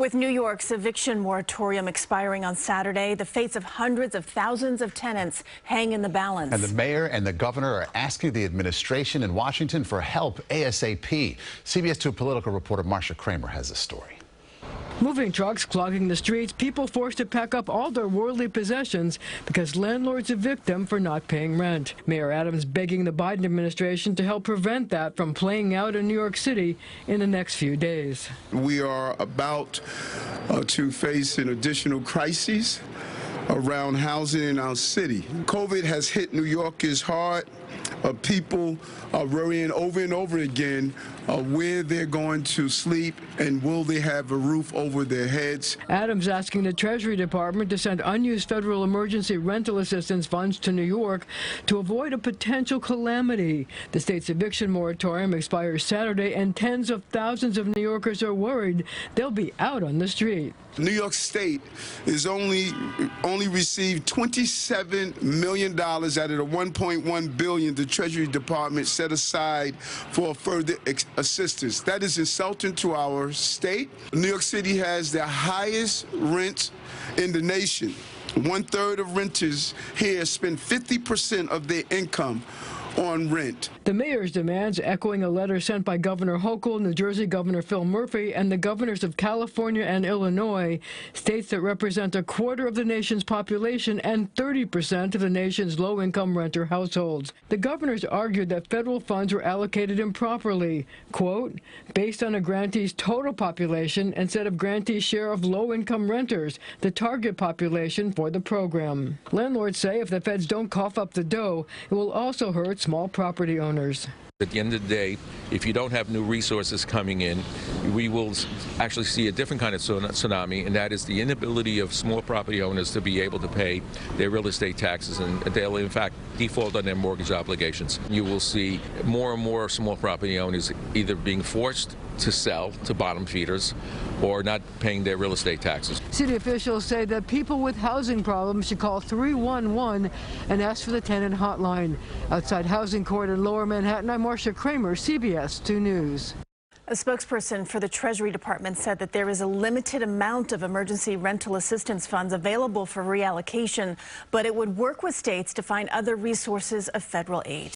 With New York's eviction moratorium expiring on Saturday, the fates of hundreds of thousands of tenants hang in the balance. And the mayor and the governor are asking the administration in Washington for help ASAP. CBS 2 political reporter Marcia Kramer has the story. Moving trucks clogging the streets, people forced to pack up all their worldly possessions because landlords evict them for not paying rent. Mayor Adams begging the Biden administration to help prevent that from playing out in New York City in the next few days. We are about to face an additional crisis around housing in our city. COVID has hit New Yorkers hard. People are worrying over and over again where they're going to sleep and will they have a roof over their heads. Adams asking the Treasury Department to send unused federal emergency rental assistance funds to New York to avoid a potential calamity. The state's eviction moratorium expires Saturday, and tens of thousands of New Yorkers are worried they'll be out on the street. New York State is only received $27 million out of the $1.1 billion the Treasury Department set aside for further assistance. That is insulting to our state. New York City has the highest rents in the nation. 1/3 of renters here spend 50% of their income on rent. The mayor's demands echoing a letter sent by Governor Hochul, New Jersey Governor Phil Murphy, and the governors of California and Illinois, states that represent 1/4 of the nation's population and 30% of the nation's low-income renter households. The governors argued that federal funds were allocated improperly, quote, based on a grantee's total population instead of grantee's share of low-income renters, the target population for the program. Landlords say if the feds don't cough up the dough, it will also hurt small property owners. At the end of the day, if you don't have new resources coming in, we will actually see a different kind of tsunami, and that is the inability of small property owners to be able to pay their real estate taxes, and they'll in fact default on their mortgage obligations. You will see more and more small property owners either being forced to sell to bottom feeders or not paying their real estate taxes. City officials say that people with housing problems should call 311 and ask for the tenant hotline. Outside Housing Court in Lower Manhattan, I'm Marcia Kramer, CBS 2 News. A spokesperson for the Treasury Department said that there is a limited amount of emergency rental assistance funds available for reallocation, but it would work with states to find other resources of federal aid.